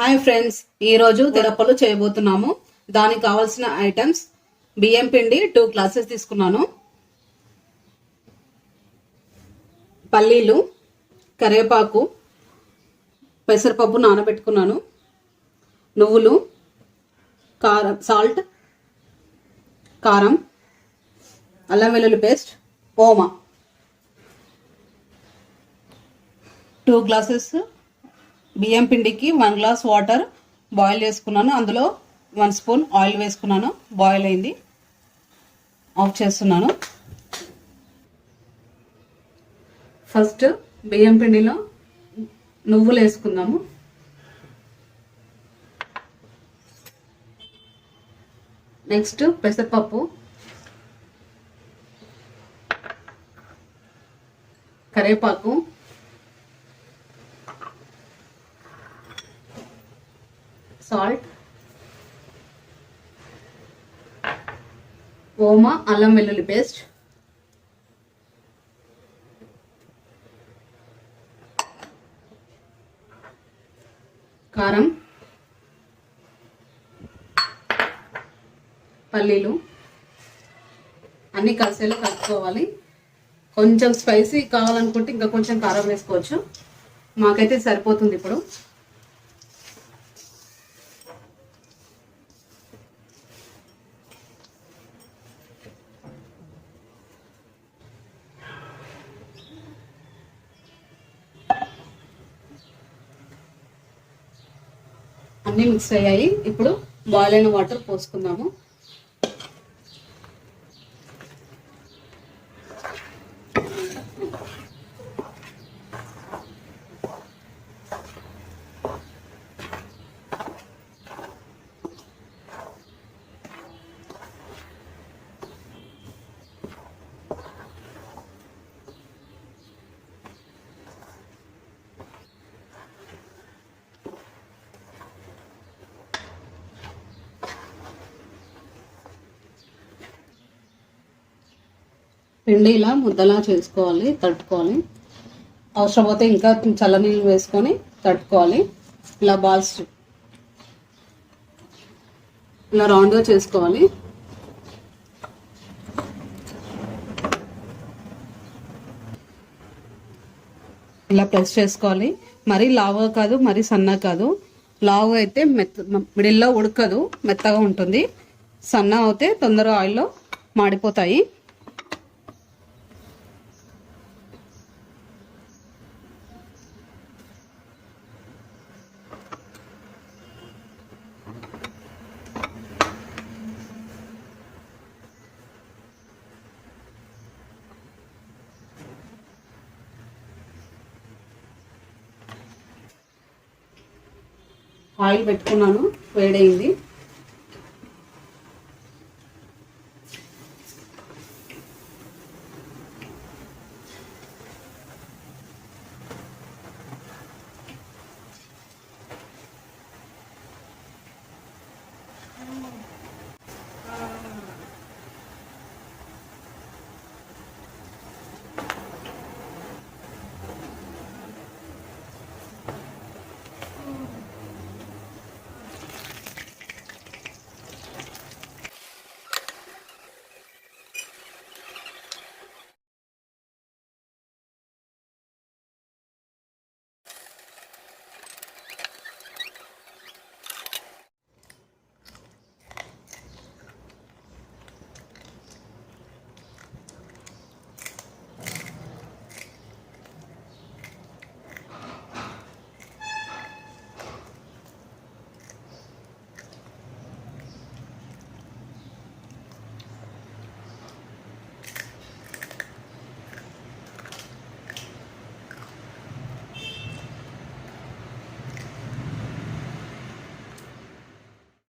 Hi friends, ఈ రోజు తెరపలు చేయబోతున్నాము. దానికి కావాల్సిన ఐటమ్స్: బియ్యం పిండి 2 గ్లాసెస్ తీసుకున్నాను, పల్లీలు, కరివేపాకు, పెసరపప్పు నానబెట్టుకున్నాను, నువ్వులు, కారం, సాల్ట్, కారం, అల్లం వెల్లుల్లి పేస్ట్, ఓమా. 2 గ్లాసెస్ బియ్యం పిండికి 1 గ్లాస్ వాటర్ బాయిల్ చేసుకున్నాను. అందులో 1 స్పూన్ ఆయిల్ వేసుకున్నాను. బాయిల్ అయింది, ఆఫ్ చేస్తున్నాను. ఫస్ట్ బియ్యం పిండిలో నువ్వులు వేసుకుందాము. నెక్స్ట్ పెసరపప్పు, కరివేపాకు, సాల్ట్, ఓమా, అల్లం వెల్లుల్లి పేస్ట్, కారం, పల్లీలు అన్నీ కలిసేలా కలుపుకోవాలి. కొంచెం స్పైసీ కావాలనుకుంటే ఇంకా కొంచెం కారం వేసుకోవచ్చు. మాకైతే సరిపోతుంది. ఇప్పుడు అన్నీ మిక్స్ అయ్యాయి. ఇప్పుడు బాయిల్ అయిన వాటర్ పోసుకుందాము. పిండి ఇలా ముద్దలా చేసుకోవాలి, తట్టుకోవాలి. అవసరమైతే ఇంకా చల్లనీళ్ళు వేసుకొని తట్టుకోవాలి. ఇలా బాల్స్ ఇలా రౌండ్గా చేసుకోవాలి. ఇలా ప్రెస్ చేసుకోవాలి. మరీ లావుగా కాదు, మరీ సన్నగా కాదు. లావుగా అయితే మిడిల్లో ఉడకదు, మెత్తగా ఉంటుంది. సన్న అయితే తొందరగా ఆయిల్లో మాడిపోతాయి. ఆయిల్ పెట్టుకున్నాను, వేడైంది.